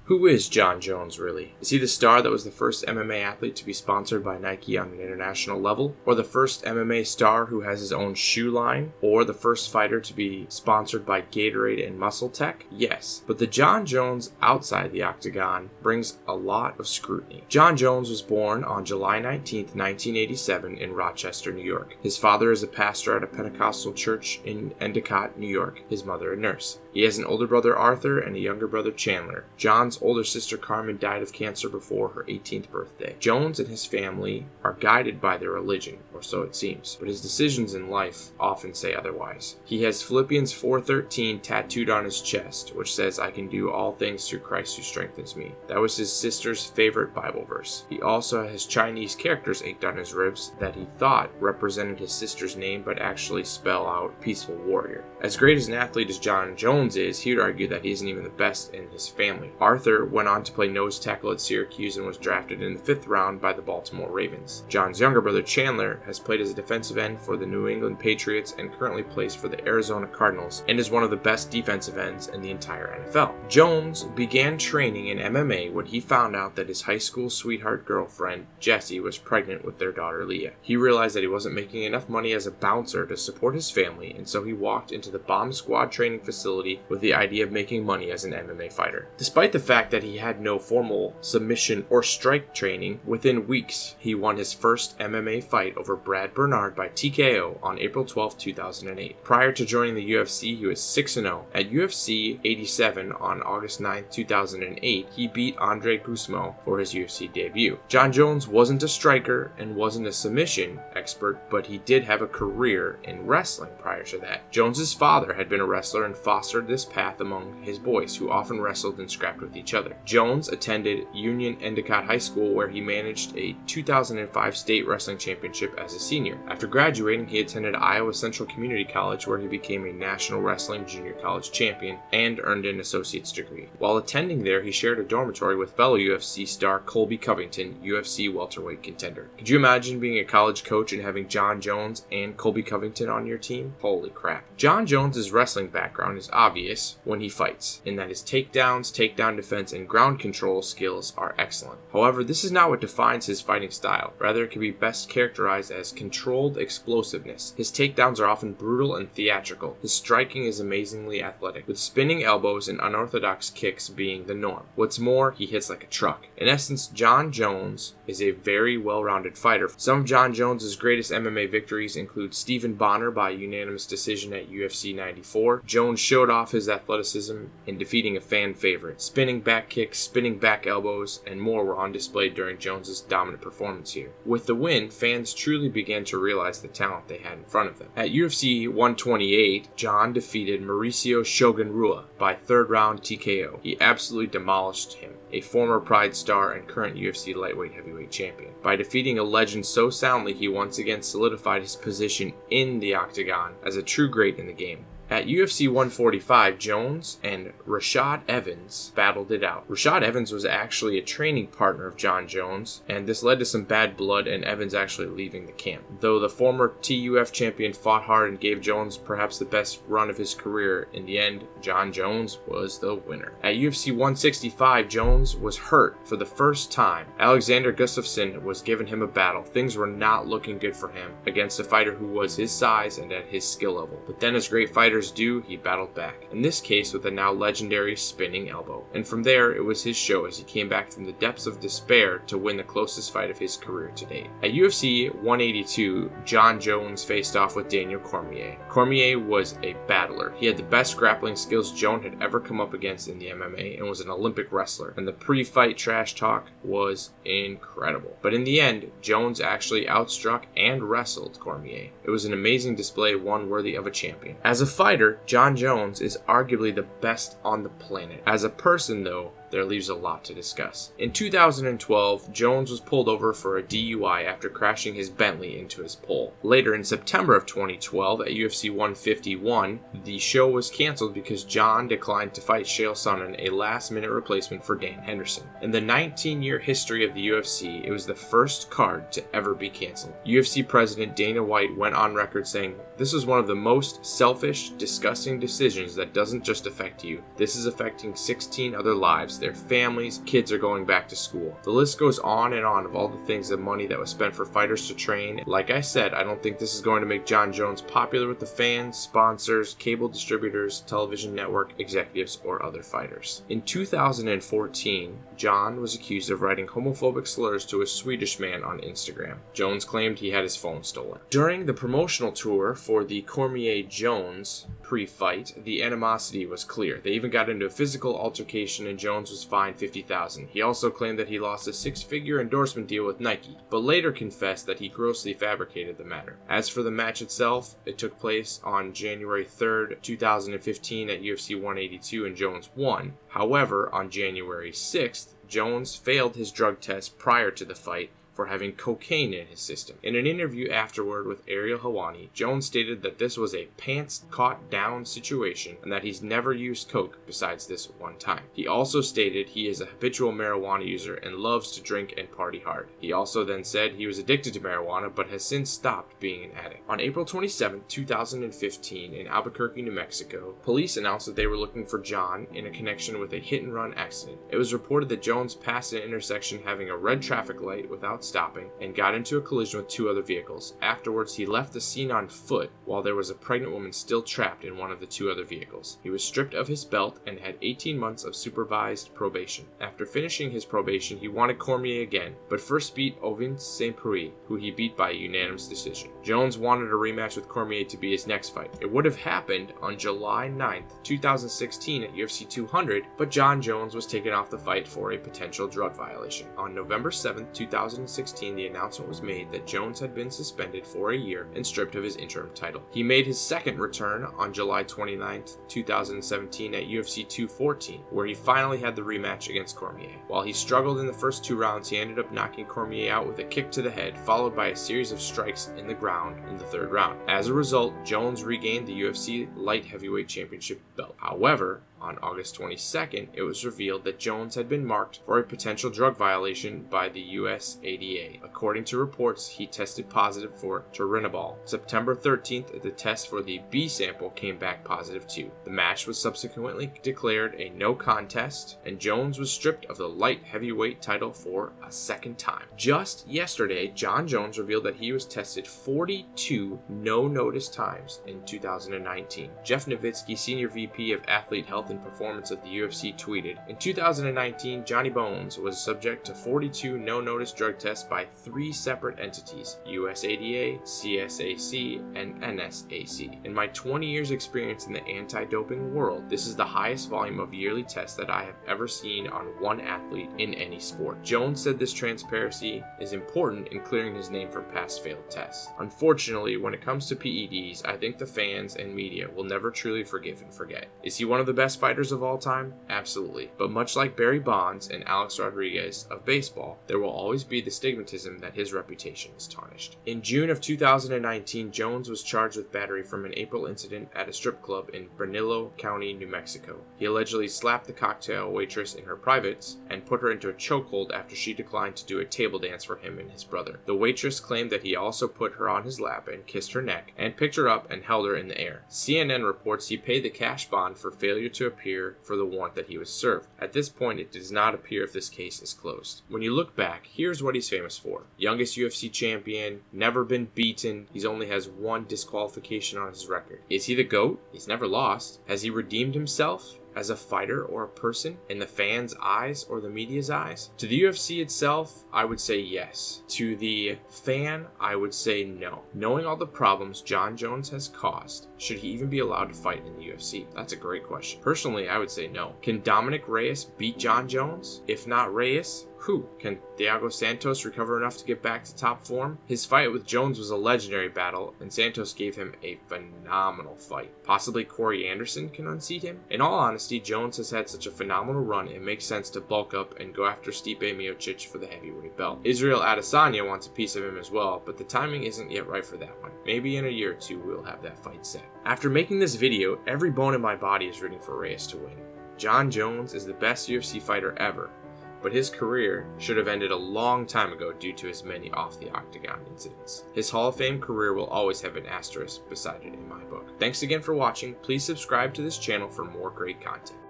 Who is Jon Jones really? Is he the star that was the first MMA athlete to be sponsored by Nike on an international level? Or the first MMA star who has his own shoe line? Or the first fighter to be sponsored by Gatorade and Muscle Tech? Yes, but the Jon Jones outside the octagon brings a lot of scrutiny. Jon Jones was born on July 19, 1987 in Rochester, New York. His father is a pastor at a Pentecostal church in Endicott, New York. His mother a nurse. He has an older brother Arthur and a younger brother Chandler. Jon's older sister Carmen died of cancer before her 18th birthday. Jones and his family are guided by their religion, or so it seems, but his decisions in life often say otherwise. He has Philippians 4:13 tattooed on his chest, which says, "I can do all things through Christ who strengthens me." That was his sister's favorite Bible verse. He also has Chinese characters inked on his ribs that he thought represented his sister's name but actually spell out peaceful warrior. As great as an athlete as Jon Jones is, he would argue that he isn't even the best in his family. Arthur went on to play nose tackle at Syracuse and was drafted in the 5th round by the Baltimore Ravens. Jon's younger brother Chandler has played as a defensive end for the New England Patriots and currently plays for the Arizona Cardinals and is one of the best defensive ends in the entire NFL. Jones began training in MMA when he found out that his high school sweetheart girlfriend, Jessie, was pregnant with their daughter Leah. He realized that he wasn't making enough money as a bouncer to support his family, and so he walked into the Bomb Squad training facility with the idea of making money as an MMA fighter. Despite the fact that he had no formal submission or strike training, within weeks he won his first MMA fight over Brad Bernard by TKO on April 12, 2008. Prior to joining the UFC, he was 6-0. At UFC 87 on August 9, 2008, he beat Andre Gusmo for his UFC debut. Jon Jones wasn't a striker and wasn't a submission expert, but he did have a career in wrestling prior to that. Jones's father had been a wrestler and fostered this path among his boys, who often wrestled and scrapped with each other. Jones attended Union Endicott High School, where he managed a 2005 state wrestling championship as a senior. After graduating, he attended Iowa Central Community College, where he became a national wrestling junior college champion and earned an associate's degree. While attending there, he shared a dormitory with fellow UFC star Colby Covington, UFC welterweight contender. Could you imagine being a college coach and having Jon Jones and Colby Covington on your team? Holy crap. Jon Jones's wrestling background is obvious when he fights, in that his takedowns, takedown defense, and ground control skills are excellent. However, this is not what defines his fighting style. Rather, it can be best characterized as controlled explosiveness. His takedowns are often brutal and theatrical. His striking is amazingly athletic, with spinning elbows and unorthodox kicks being the norm. What's more, he hits like a truck. In essence, Jon Jones is a very well-rounded fighter. Some of Jon Jones's greatest MMA victories include Stephen Bonner by unanimous decision at UFC 94. Jones showed off his athleticism in defeating a fan favorite. Spinning back kicks, spinning back elbows, and more were on display during Jones's dominant performance here. With the win, fans truly began to realize the talent they had in front of them. At UFC 128, Jon defeated Mauricio Shogun Rua by 3rd round TKO. He absolutely demolished him, a former Pride star and current UFC lightweight heavyweight champion. By defeating a legend so soundly, he once again solidified his position in the octagon as a true great in the game. At UFC 145, Jones and Rashad Evans battled it out. Rashad Evans was actually a training partner of Jon Jones, and this led to some bad blood and Evans actually leaving the camp. Though the former TUF champion fought hard and gave Jones perhaps the best run of his career, in the end, Jon Jones was the winner. At UFC 165, Jones was hurt for the first time. Alexander Gustafsson was giving him a battle. Things were not looking good for him against a fighter who was his size and at his skill level. But then, as great fighters do, he battled back, in this case with a now legendary spinning elbow. And from there, it was his show as he came back from the depths of despair to win the closest fight of his career to date. At UFC 182, Jon Jones faced off with Daniel Cormier. Cormier was a battler. He had the best grappling skills Jones had ever come up against in the MMA and was an Olympic wrestler, and the pre-fight trash talk was incredible. But in the end, Jones actually outstruck and wrestled Cormier. It was an amazing display, one worthy of a champion. As a fighter, Jon Jones is arguably the best on the planet. As a person, though, there leaves a lot to discuss. In 2012, Jones was pulled over for a DUI after crashing his Bentley into his pole. Later, in September of 2012, at UFC 151, the show was canceled because Jon declined to fight Chael Sonnen, a last-minute replacement for Dan Henderson. In the 19-year history of the UFC, it was the first card to ever be canceled. UFC President Dana White went on record saying, "This is one of the most selfish, disgusting decisions that doesn't just affect you. This is affecting 16 other lives lives, their families, kids are going back to school. The list goes on and on of all the things and money that was spent for fighters to train. Like I said, I don't think this is going to make Jon Jones popular with the fans, sponsors, cable distributors, television network executives, or other fighters. In 2014, Jon was accused of writing homophobic slurs to a Swedish man on Instagram. Jones claimed he had his phone stolen. During the promotional tour for the Cormier-Jones pre-fight, the animosity was clear. They even got into a physical altercation and Jones was fined $50,000. He also claimed that he lost a six-figure endorsement deal with Nike, but later confessed that he grossly fabricated the matter. As for the match itself, it took place on January 3rd, 2015 at UFC 182 and Jones won. However, on January 6th, Jones failed his drug test prior to the fight for having cocaine in his system. In an interview afterward with Ariel Helwani, Jones stated that this was a pants-caught-down situation and that he's never used coke besides this one time. He also stated he is a habitual marijuana user and loves to drink and party hard. He also then said he was addicted to marijuana but has since stopped being an addict. On April 27, 2015, in Albuquerque, New Mexico, police announced that they were looking for Jon in a connection with a hit-and-run accident. It was reported that Jones passed an intersection having a red traffic light without stopping and got into a collision with two other vehicles. Afterwards, he left the scene on foot while there was a pregnant woman still trapped in one of the two other vehicles. He was stripped of his belt and had 18 months of supervised probation. After finishing his probation, he wanted Cormier again, but first beat Ovin Saint-Preux, who he beat by a unanimous decision. Jones wanted a rematch with Cormier to be his next fight. It would have happened on July 9th, 2016 at UFC 200, but Jon Jones was taken off the fight for a potential drug violation. On November 7th, 2016, the announcement was made that Jones had been suspended for a year and stripped of his interim title. He made his second return on July 29th, 2017 at UFC 214, where he finally had the rematch against Cormier. While he struggled in the first two rounds, he ended up knocking Cormier out with a kick to the head, followed by a series of strikes in the ground in the third round. As a result, Jones regained the UFC Light Heavyweight Championship belt. However, on August 22nd, it was revealed that Jones had been marked for a potential drug violation by the USADA. According to reports, he tested positive for turinabol. September 13th, the test for the B sample came back positive too. The match was subsequently declared a no contest, and Jones was stripped of the light heavyweight title for a second time. Just yesterday, Jon Jones revealed that he was tested 42 no-notice times in 2019. Jeff Nowitzki, Senior VP of Athlete Health and Performance of the UFC, tweeted, "In 2019, Johnny Bones was subject to 42 no-notice drug tests by 3 separate entities, USADA, CSAC, and NSAC. In my 20 years experience in the anti-doping world, this is the highest volume of yearly tests that I have ever seen on one athlete in any sport." Jones said this transparency is important in clearing his name from past failed tests. Unfortunately, when it comes to PEDs, I think the fans and media will never truly forgive and forget. Is he one of the best fighters of all time? Absolutely. But much like Barry Bonds and Alex Rodriguez of baseball, there will always be the stigmatism that his reputation is tarnished. In June of 2019, Jones was charged with battery from an April incident at a strip club in Bernalillo County, New Mexico. He allegedly slapped the cocktail waitress in her privates and put her into a chokehold after she declined to do a table dance for him and his brother. The waitress claimed that he also put her on his lap and kissed her neck and picked her up and held her in the air. CNN reports he paid the cash bond for failure to appear for the warrant that he was served. At this point, it does not appear if this case is closed. When you look back, here's what he's famous for. Youngest UFC champion, never been beaten, he only has one disqualification on his record. Is he the GOAT? He's never lost. Has he redeemed himself as a fighter or a person in the fans' eyes or the media's eyes? To the UFC itself, I would say yes. To the fan, I would say no. Knowing all the problems Jon Jones has caused, should he even be allowed to fight in the UFC? That's a great question. Personally, I would say no. Can Dominic Reyes beat Jon Jones? If not Reyes, who? Can Thiago Santos recover enough to get back to top form? His fight with Jones was a legendary battle, and Santos gave him a phenomenal fight. Possibly Corey Anderson can unseat him? In all honesty, Jones has had such a phenomenal run, it makes sense to bulk up and go after Stipe Miocic for the heavyweight belt. Israel Adesanya wants a piece of him as well, but the timing isn't yet right for that one. Maybe in a year or two we'll have that fight set. After making this video, every bone in my body is rooting for Reyes to win. Jon Jones is the best UFC fighter ever, but his career should have ended a long time ago due to his many off-the-octagon incidents. His Hall of Fame career will always have an asterisk beside it in my book. Thanks again for watching. Please subscribe to this channel for more great content.